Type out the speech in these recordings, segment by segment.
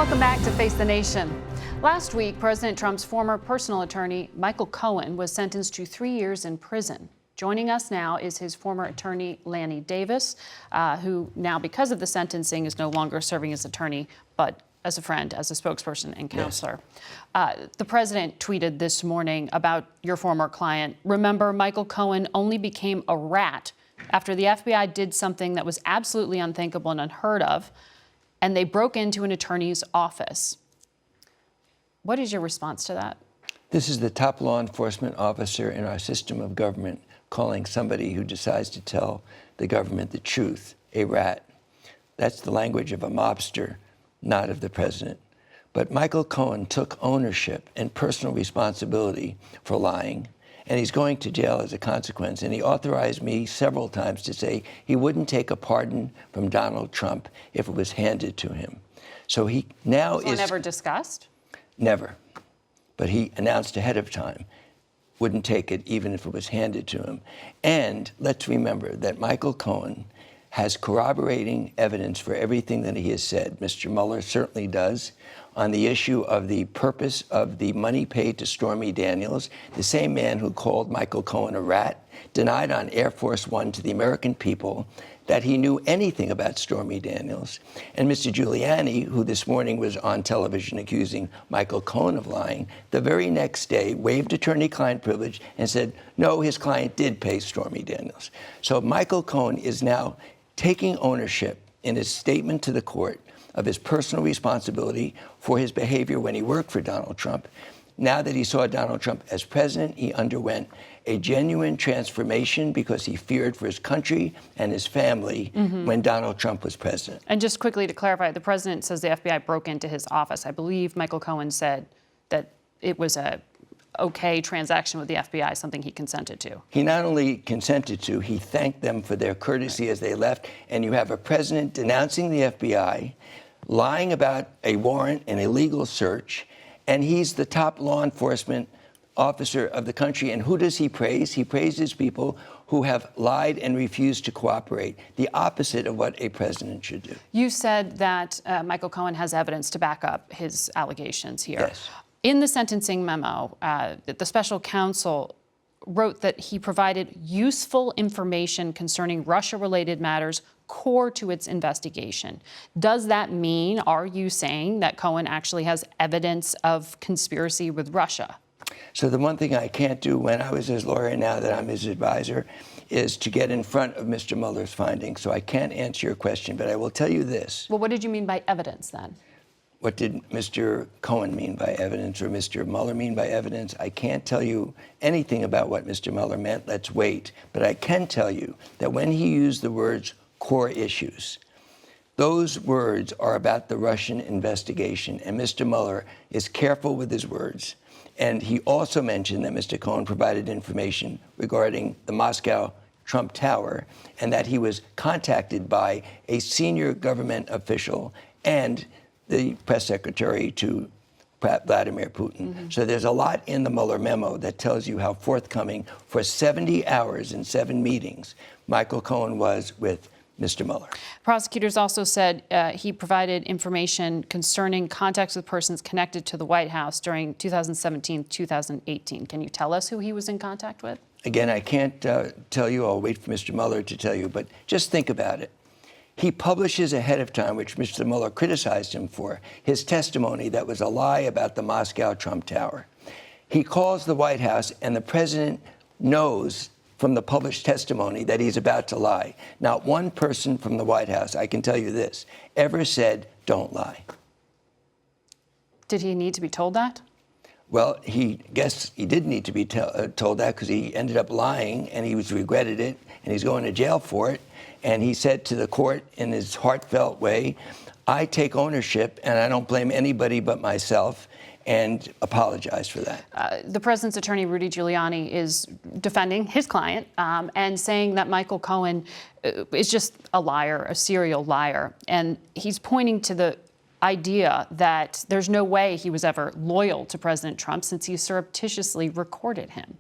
Welcome back to Face the Nation. Last week, President Trump's former personal attorney, Michael Cohen, was sentenced to 3 years in prison. Joining us now is his former attorney, Lanny Davis, who now, because of the sentencing, is no longer serving as attorney, but as a friend, as a spokesperson and counselor. Yes. The president tweeted this morning about your former client. Remember, Michael Cohen only became a rat after the FBI did something that was absolutely unthinkable and unheard of, and they broke into an attorney's office. What is your response to that? This is the top law enforcement officer in our system of government calling somebody who decides to tell the government the truth a rat. That's the language of a mobster, not of the president. But Michael Cohen took ownership and personal responsibility for lying, and he's going to jail as a consequence. And he authorized me several times to say he wouldn't take a pardon from Donald Trump if it was handed to him. So he now was never discussed? Never. But he announced ahead of time, wouldn't take it even if it was handed to him. And let's remember that Michael Cohen has corroborating evidence for everything that he has said. Mr. Mueller certainly does. On the issue of the purpose of the money paid to Stormy Daniels, the same man who called Michael Cohen a rat denied on Air Force One to the American people that he knew anything about Stormy Daniels. And Mr. Giuliani, who this morning was on television accusing Michael Cohen of lying, the very next day waived attorney-client privilege and said, no, his client did pay Stormy Daniels. So Michael Cohen is now taking ownership in his statement to the court of his personal responsibility for his behavior when he worked for Donald Trump. Now that he saw Donald Trump as president, he underwent a genuine transformation because he feared for his country and his family when Donald Trump was president. And just quickly to clarify, the president says the FBI broke into his office. I believe Michael Cohen said that it was a okay transaction with the FBI, something he consented to. He not only consented to, he thanked them for their courtesy as they left. And you have a president denouncing the FBI, lying about a warrant, an illegal search, and he's the top law enforcement officer of the country. And who does he praise? He praises people who have lied and refused to cooperate, the opposite of what a president should do. You said that Michael Cohen has evidence to back up his allegations here. Yes. In the sentencing memo, the special counsel wrote that he provided useful information concerning Russia-related matters core to its investigation. Does that mean, are you saying that Cohen actually has evidence of conspiracy with Russia? So the one thing I can't do when I was his lawyer, now that I'm his advisor, is to get in front of Mr. Mueller's findings. So I can't answer your question, but I will tell you this. Well, what did you mean by evidence then? What did Mr. Cohen mean by evidence or Mr. Mueller mean by evidence? I can't tell you anything about what Mr. Mueller meant. Let's wait. But I can tell you that when he used the words core issues, those words are about the Russian investigation. And Mr. Mueller is careful with his words. And he also mentioned that Mr. Cohen provided information regarding the Moscow Trump Tower and that he was contacted by a senior government official and the press secretary to Vladimir Putin. So there's a lot in the Mueller memo that tells you how forthcoming for 70 hours and 7 meetings Michael Cohen was with Mr. Mueller. Prosecutors also said he provided information concerning contacts with persons connected to the White House during 2017, 2018. Can you tell us who he was in contact with? Again, I can't tell you. I'll wait for Mr. Mueller to tell you, but just think about it. He publishes ahead of time, which Mr. Mueller criticized him for, his testimony that was a lie about the Moscow Trump Tower. He calls the White House, and the president knows from the published testimony that he's about to lie. Not one person from the White House, I can tell you this, ever said, don't lie. Did he need to be told that? Well, he did need to be told that because he ended up lying and he regretted it and he's going to jail for it. And he said to the court in his heartfelt way, I take ownership and I don't blame anybody but myself, and apologize for that. The president's attorney, Rudy Giuliani, is defending his client and saying that Michael Cohen is just a liar, a serial liar. And he's pointing to the idea that there's no way he was ever loyal to President Trump since he surreptitiously recorded him.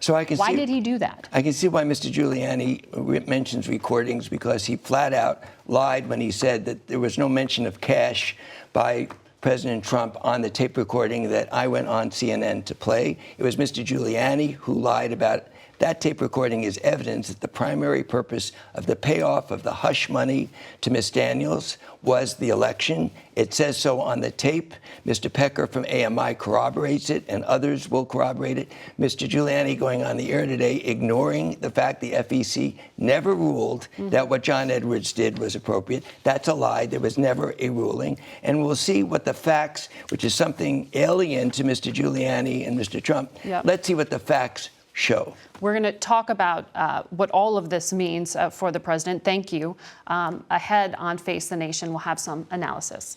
So I can why did he do that? I can see why Mr. Giuliani mentions recordings, because he flat out lied when he said that there was no mention of cash by President Trump on the tape recording that I went on CNN to play. It was Mr. Giuliani who lied about it. That tape recording is evidence that the primary purpose of the payoff of the hush money to Ms. Daniels was the election. It says so on the tape. Mr. Pecker from AMI corroborates it, and others will corroborate it. Mr. Giuliani going on the air today, ignoring the fact the FEC never ruled that what John Edwards did was appropriate. That's a lie. There was never a ruling. And we'll see what the facts, which is something alien to Mr. Giuliani and Mr. Trump, let's see what the facts show. We're going to talk about what all of this means for the president. Thank you. Ahead on Face the Nation, we'll have some analysis.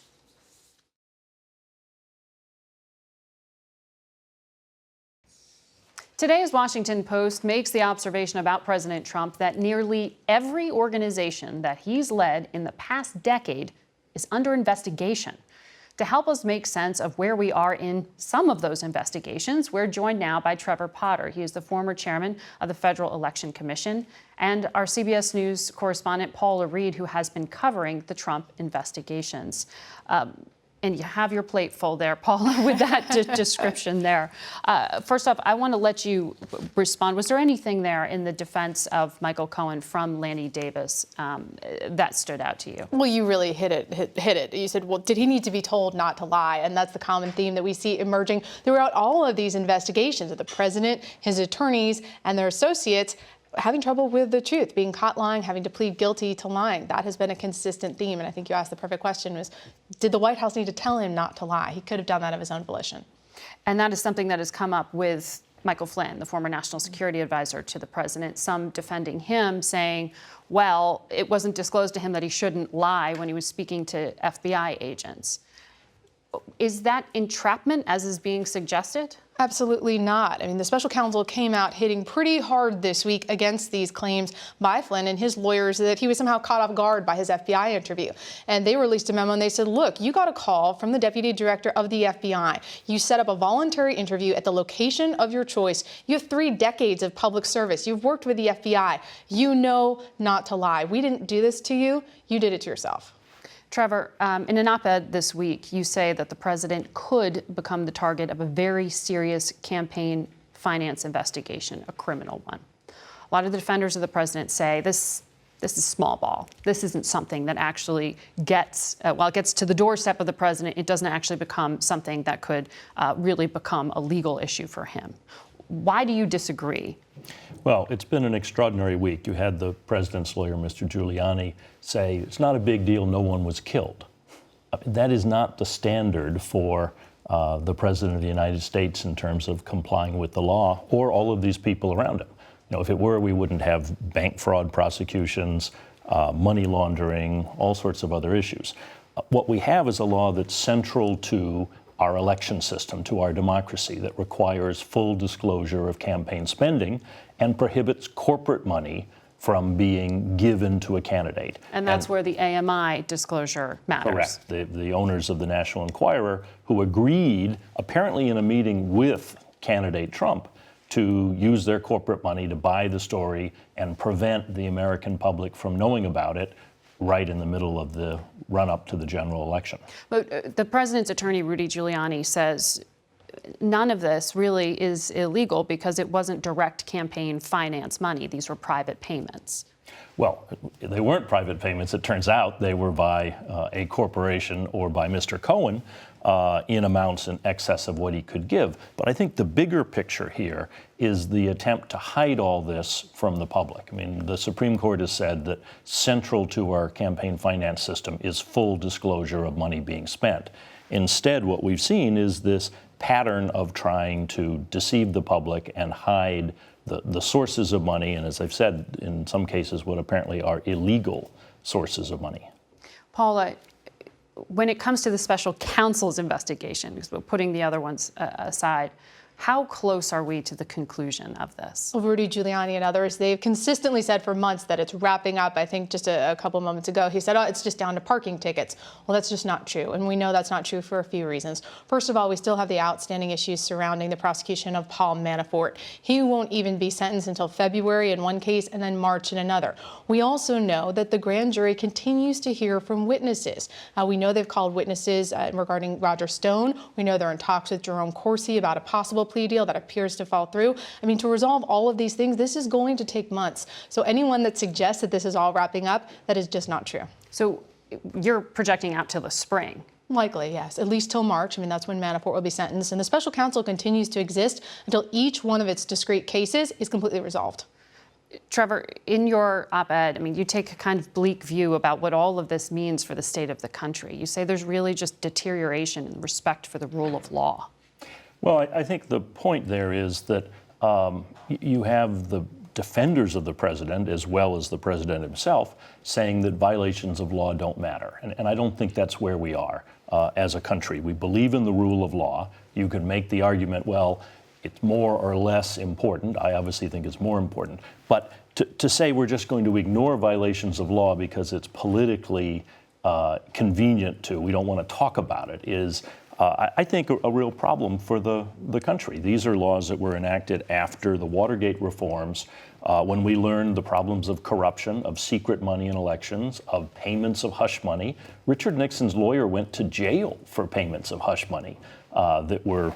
Today's Washington Post makes the observation about President Trump that nearly every organization that he's led in the past decade is under investigation. To help us make sense of where we are in some of those investigations, we're joined now by Trevor Potter. He is the former chairman of the Federal Election Commission, and our CBS News correspondent, Paula Reed, who has been covering the Trump investigations. And you have your plate full there, Paula, with that description there. First off, I want to let you respond. Was there anything there in the defense of Michael Cohen from Lanny Davis that stood out to you? Well, you really hit it. You said, well, did he need to be told not to lie? And that's the common theme that we see emerging throughout all of these investigations of the president, his attorneys, and their associates having trouble with the truth, being caught lying, having to plead guilty to lying. That has been a consistent theme. And I think you asked the perfect question was, did the White House need to tell him not to lie? He could have done that of his own volition. And that is something that has come up with Michael Flynn, the former national security advisor to the president, some defending him, saying, well, it wasn't disclosed to him that he shouldn't lie when he was speaking to FBI agents. Is that entrapment, as is being suggested? Absolutely not. I mean, the special counsel came out hitting pretty hard this week against these claims by Flynn and his lawyers that he was somehow caught off guard by his FBI interview. And they released a memo and they said, look, you got a call from the deputy director of the FBI. You set up a voluntary interview at the location of your choice. You have 3 decades of public service. You've worked with the FBI. You know not to lie. We didn't do this to you. You did it to yourself. Trevor, in an op-ed this week, you say that the president could become the target of a very serious campaign finance investigation, a criminal one. A lot of the defenders of the president say this is small ball. This isn't something that actually gets, while it gets to the doorstep of the president, it doesn't actually become something that could really become a legal issue for him. Why do you disagree? Well, it's been an extraordinary week. You had the president's lawyer, Mr. Giuliani, say it's not a big deal, no one was killed. That is not the standard for the president of the United States in terms of complying with the law or all of these people around him. You know, if it were, we wouldn't have bank fraud prosecutions, money laundering, all sorts of other issues. What we have is a law that's central to our election system, to our democracy, that requires full disclosure of campaign spending and prohibits corporate money from being given to a candidate. And that's where the AMI disclosure matters. Correct. The owners of the National Enquirer, who agreed, apparently in a meeting with candidate Trump, to use their corporate money to buy the story and prevent the American public from knowing about it right in the middle of the run-up to the general election. But the president's attorney, Rudy Giuliani, says none of this really is illegal because it wasn't direct campaign finance money. These were private payments. Well, they weren't private payments. It turns out they were by a corporation or by Mr. Cohen in amounts in excess of what he could give. But I think the bigger picture here is the attempt to hide all this from the public. I mean, the Supreme Court has said that central to our campaign finance system is full disclosure of money being spent. Instead, what we've seen is this pattern of trying to deceive the public and hide the sources of money, and as I've said, in some cases, what apparently are illegal sources of money. Paula, when it comes to the special counsel's investigation, because we're putting the other ones aside, How close are we to the conclusion of this? Rudy Giuliani and others, they've consistently said for months that it's wrapping up. I think just a couple moments ago, he said, oh, it's just down to parking tickets. Well, that's just not true. And we know that's not true for a few reasons. First of all, we still have the outstanding issues surrounding the prosecution of Paul Manafort. He won't even be sentenced until February in one case and then March in another. We also know that the grand jury continues to hear from witnesses. We know they've called witnesses regarding Roger Stone. We know they're in talks with Jerome Corsi about a possible plea deal that appears to fall through. I mean, to resolve all of these things, this is going to take months. So anyone that suggests that this is all wrapping up, that is just not true. So you're projecting out till the spring? Likely, yes, at least till March. I mean, that's when Manafort will be sentenced. And the special counsel continues to exist until each one of its discrete cases is completely resolved. Trevor, in your op-ed, I mean, you take a kind of bleak view about what all of this means for the state of the country. You say there's really just deterioration in respect for the rule of law. Well, I think the point there is that you have the defenders of the president, as well as the president himself, saying that violations of law don't matter. And I don't think that's where we are as a country. We believe in the rule of law. You can make the argument, well, it's more or less important. I obviously think it's more important. But to say we're just going to ignore violations of law because it's politically convenient to, we don't want to talk about it, is, I think, a real problem for the country. These are laws that were enacted after the Watergate reforms, when we learned the problems of corruption, of secret money in elections, of payments of hush money. Richard Nixon's lawyer went to jail for payments of hush money that were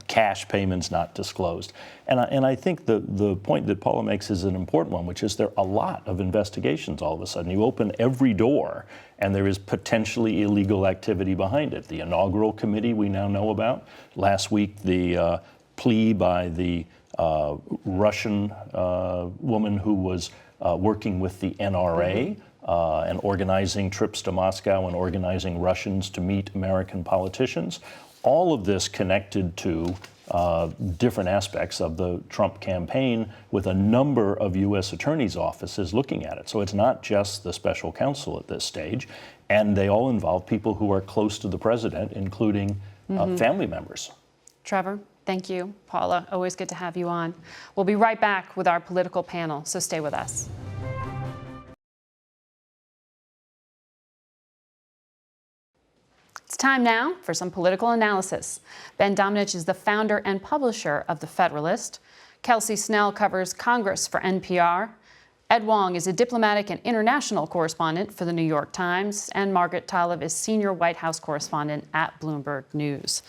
cash payments not disclosed. And I think the point that Paula makes is an important one, which is there are a lot of investigations all of a sudden. You open every door and there is potentially illegal activity behind it. The inaugural committee we now know about. Last week, the plea by the Russian woman who was working with the NRA and organizing trips to Moscow and organizing Russians to meet American politicians. All of this connected to different aspects of the Trump campaign, with a number of U.S. attorneys' offices looking at it. So it's not just the special counsel at this stage, and they all involve people who are close to the president, including family members. Trevor, thank you. Paula, always good to have you on. We'll be right back with our political panel, so stay with us. It's time now for some political analysis. Ben Domenech is the founder and publisher of The Federalist. Kelsey Snell covers Congress for NPR. Ed Wong is a diplomatic and international correspondent for The New York Times. And Margaret Talev is senior White House correspondent at Bloomberg News.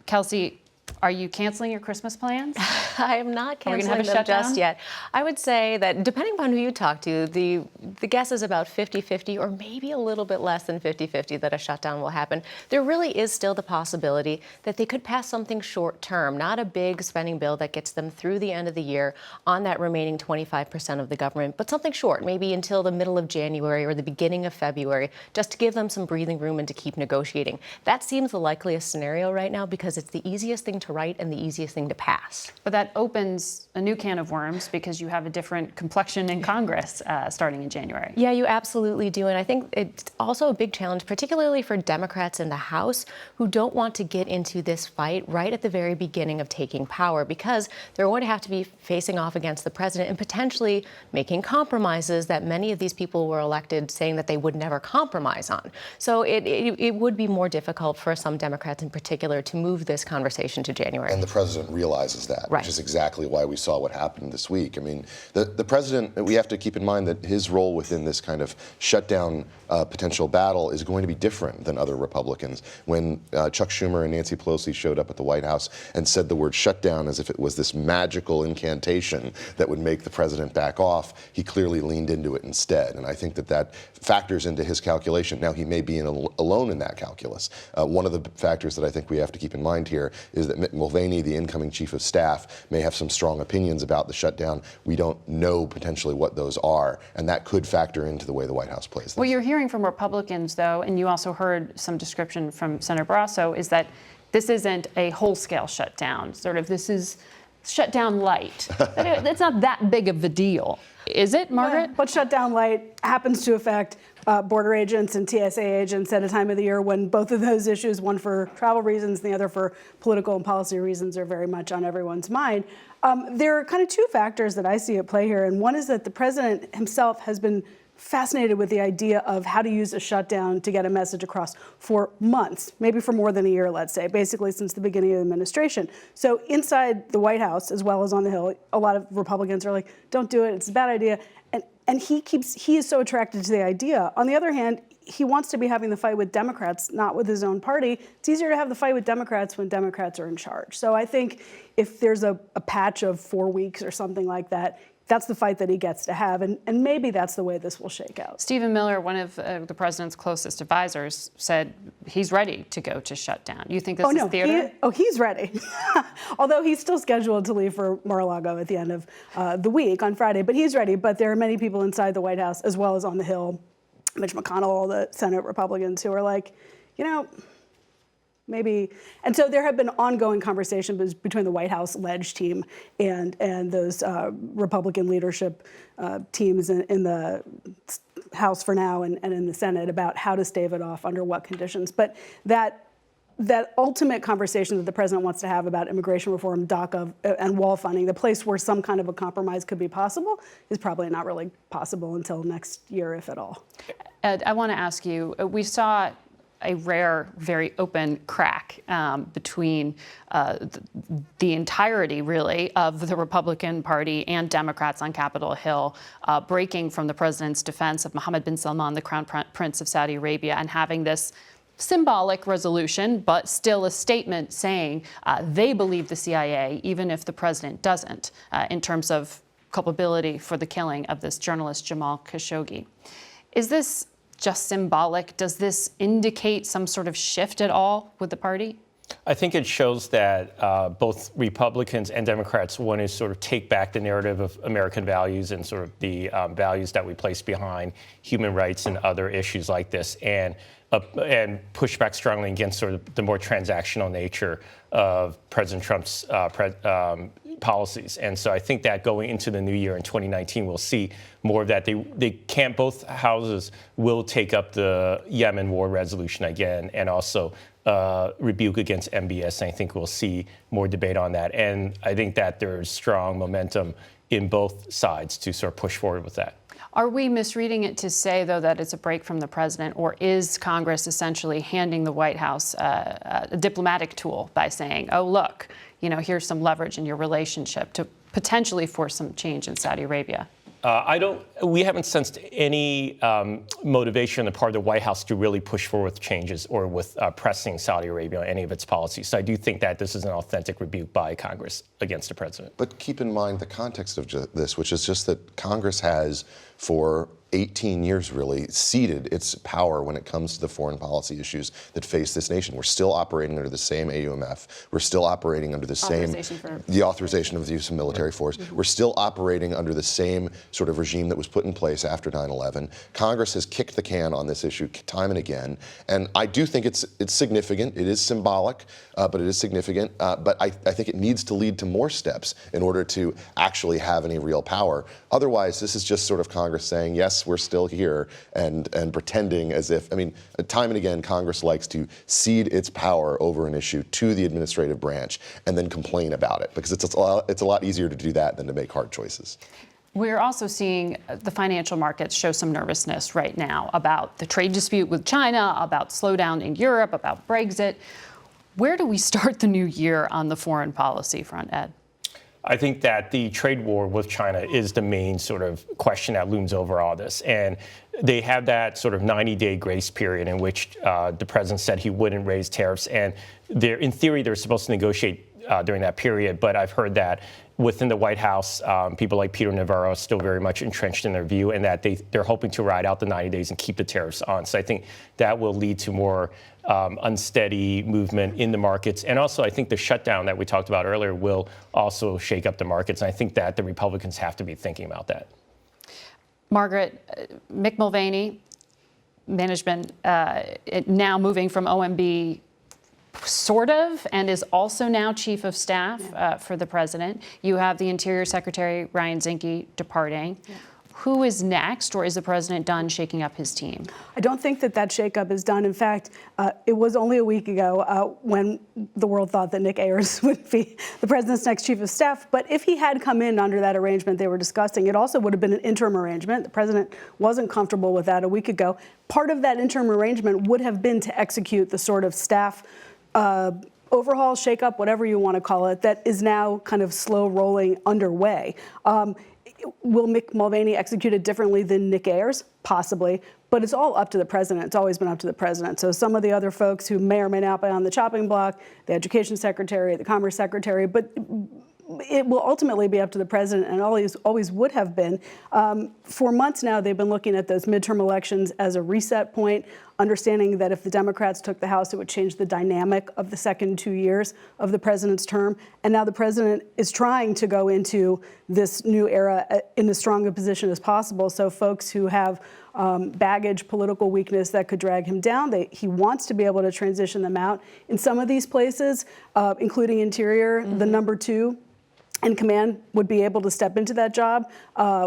Kelsey, are you canceling your Christmas plans? I am not canceling them just yet. I would say that depending upon who you talk to, the guess is about 50-50 or maybe a little bit less than 50-50 that a shutdown will happen. There really is still the possibility that they could pass something short term, not a big spending bill that gets them through the end of the year on that remaining 25% of the government, but something short, maybe until the middle of January or the beginning of February, just to give them some breathing room and to keep negotiating. That seems the likeliest scenario right now because it's the easiest thing to write and the easiest thing to pass. But that opens a new can of worms because you have a different complexion in Congress starting in January. Yeah, you absolutely do. And I think it's also a big challenge, particularly for Democrats in the House who don't want to get into this fight right at the very beginning of taking power, because they're going to have to be facing off against the president and potentially making compromises that many of these people were elected saying that they would never compromise on. So it would be more difficult for some Democrats in particular to move this conversation to January. And the president realizes that, right, which is exactly why we saw what happened this week. I mean, the president, we have to keep in mind that his role within this kind of shutdown potential battle is going to be different than other Republicans. When Chuck Schumer and Nancy Pelosi showed up at the White House and said the word shutdown as if it was this magical incantation that would make the president back off, he clearly leaned into it instead. And I think that factors into his calculation. Now, he may be alone in that calculus. One of the factors that I think we have to keep in mind here is that Mick Mulvaney, the incoming chief of staff, may have some strong opinions about the shutdown. We don't know potentially what those are, and that could factor into the way the White House plays this. What you're hearing from Republicans, though, and you also heard some description from Senator Barrasso, is that this isn't a whole-scale shutdown. Sort of, this is shutdown light. It's not that big of a deal. Is it, Margaret? But shutdown light happens to affect border agents and TSA agents at a time of the year when both of those issues, one for travel reasons, and the other for political and policy reasons, are very much on everyone's mind. There are kind of two factors that I see at play here, and one is that the president himself has been fascinated with the idea of how to use a shutdown to get a message across for months, maybe for more than a year, let's say, basically since the beginning of the administration. So inside the White House, as well as on the Hill, a lot of Republicans are like, don't do it, it's a bad idea. And he is so attracted to the idea. On the other hand, he wants to be having the fight with Democrats, not with his own party. It's easier to have the fight with Democrats when Democrats are in charge. So I think if there's a patch of 4 weeks or something like that, that's the fight that he gets to have, and maybe that's the way this will shake out. Stephen Miller, one of the president's closest advisors, said he's ready to go to shutdown. You think this is theater? He's ready. Although he's still scheduled to leave for Mar-a-Lago at the end of the week on Friday, but he's ready. But there are many people inside the White House, as well as on the Hill, Mitch McConnell, all the Senate Republicans, who are like, maybe. And so there have been ongoing conversations between the White House ledge team and those Republican leadership teams in the House for now and in the Senate about how to stave it off under what conditions. But that ultimate conversation that the president wants to have about immigration reform, DACA, and wall funding, the place where some kind of a compromise could be possible, is probably not really possible until next year, if at all. Ed, I want to ask you, we saw a rare, very open crack between the entirety, really, of the Republican Party and Democrats on Capitol Hill, breaking from the president's defense of Mohammed bin Salman, the Crown Prince of Saudi Arabia, and having this symbolic resolution, but still a statement saying they believe the CIA, even if the president doesn't, in terms of culpability for the killing of this journalist Jamal Khashoggi. Is this just symbolic? Does this indicate some sort of shift at all with the party? I think it shows that both Republicans and Democrats want to sort of take back the narrative of American values and sort of the values that we place behind human rights and other issues like this, and push back strongly against sort of the more transactional nature of President Trump's policies. And so I think that going into the new year in 2019, we'll see more of that. Both houses will take up the Yemen war resolution again, and also rebuke against MBS. And I think we'll see more debate on that. And I think that there's strong momentum in both sides to sort of push forward with that. Are we misreading it to say, though, that it's a break from the president, or is Congress essentially handing the White House a diplomatic tool by saying, oh, look, here's some leverage in your relationship to potentially force some change in Saudi Arabia? We haven't sensed any motivation on the part of the White House to really push forward with changes or with pressing Saudi Arabia on any of its policies. So I do think that this is an authentic rebuke by Congress against the president. But keep in mind the context of this, which is just that Congress has, for 18 years really, ceded its power when it comes to the foreign policy issues that face this nation. We're still operating under the same AUMF. We're still operating under the same authorization of the use of military force. Mm-hmm. We're still operating under the same sort of regime that was put in place after 9/11. Congress has kicked the can on this issue time and again, and I do think it's significant. It is symbolic, but it is significant. But I think it needs to lead to more steps in order to actually have any real power. Otherwise, this is just sort of Congress saying, yes, we're still here, and pretending as if, time and again, Congress likes to cede its power over an issue to the administrative branch and then complain about it, because it's a lot easier to do that than to make hard choices. We're also seeing the financial markets show some nervousness right now about the trade dispute with China, about slowdown in Europe, about Brexit. Where do we start the new year on the foreign policy front, Ed? I think that the trade war with China is the main sort of question that looms over all this. And they have that sort of 90-day grace period in which the president said he wouldn't raise tariffs. And in theory, they're supposed to negotiate during that period. But I've heard that within the White House, people like Peter Navarro are still very much entrenched in their view, and that they're hoping to ride out the 90 days and keep the tariffs on. So I think that will lead to more unsteady movement in the markets. And also, I think the shutdown that we talked about earlier will also shake up the markets. And I think that the Republicans have to be thinking about that. Margaret, Mick Mulvaney, management now moving from OMB sort of, and is also now chief of staff for the president. You have the Interior Secretary, Ryan Zinke, departing. Yeah. Who is next, or is the president done shaking up his team? I don't think that shakeup is done. In fact, it was only a week ago when the world thought that Nick Ayers would be the president's next chief of staff. But if he had come in under that arrangement they were discussing, it also would have been an interim arrangement. The president wasn't comfortable with that a week ago. Part of that interim arrangement would have been to execute the sort of staff overhaul, shakeup, whatever you want to call it, that is now kind of slow rolling underway. Will Mick Mulvaney execute it differently than Nick Ayers? Possibly, but it's all up to the president. It's always been up to the president. So some of the other folks who may or may not be on the chopping block, the education secretary, the commerce secretary, but it will ultimately be up to the president, and always would have been. For months now, they've been looking at those midterm elections as a reset point, understanding that if the Democrats took the House, it would change the dynamic of the second 2 years of the president's term. And now the president is trying to go into this new era in as strong a position as possible. So folks who have baggage, political weakness that could drag him down, he wants to be able to transition them out. In some of these places, including Interior, the number 2 in command would be able to step into that job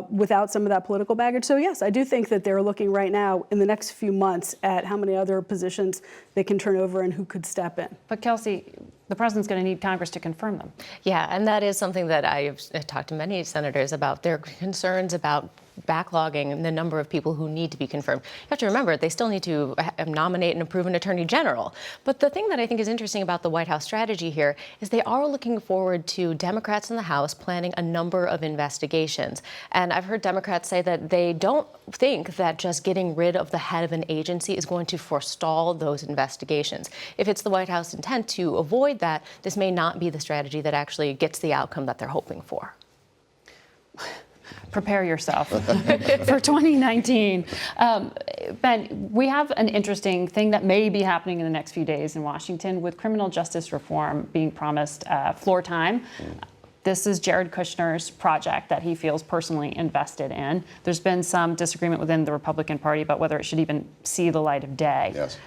without some of that political baggage. So yes, I do think that they're looking right now in the next few months at how many other positions they can turn over and who could step in. But Kelsey, the president's going to need Congress to confirm them. Yeah, and that is something that I've talked to many senators about, their concerns about backlogging and the number of people who need to be confirmed. You have to remember, they still need to nominate and approve an attorney general. But the thing that I think is interesting about the White House strategy here is they are looking forward to Democrats in the House planning a number of investigations. And I've heard Democrats say that they don't think that just getting rid of the head of an agency is going to forestall those investigations. If it's the White House intent to avoid that, this may not be the strategy that actually gets the outcome that they're hoping for. Prepare yourself for 2019. Ben, we have an interesting thing that may be happening in the next few days in Washington with criminal justice reform being promised floor time. This is Jared Kushner's project that he feels personally invested in. There's been some disagreement within the Republican Party about whether it should even see the light of day. Yes.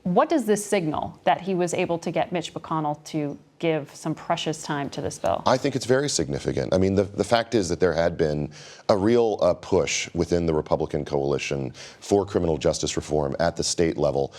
What does this signal that he was able to get Mitch McConnell to give some precious time to this bill? I think it's very significant. I mean, the fact is that there had been a real push within the Republican coalition for criminal justice reform at the state level,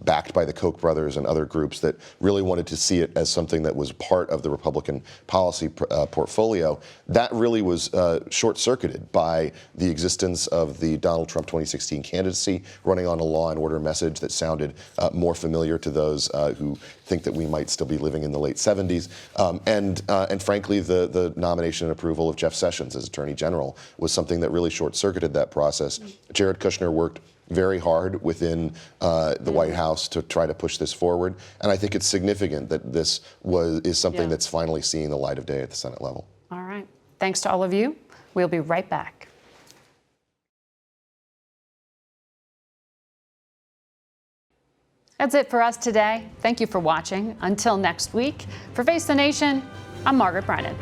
backed by the Koch brothers and other groups that really wanted to see it as something that was part of the Republican policy portfolio. That really was short-circuited by the existence of the Donald Trump 2016 candidacy running on a law and order message that sounded more familiar to those who think that we might still be living in the late 70s. And frankly, the nomination and approval of Jeff Sessions as Attorney General was something that really short-circuited that process. Jared Kushner worked very hard within the White House to try to push this forward. And I think it's significant that this is something that's finally seeing the light of day at the Senate level. All right. Thanks to all of you. We'll be right back. That's it for us today. Thank you for watching. Until next week, for Face the Nation, I'm Margaret Brennan.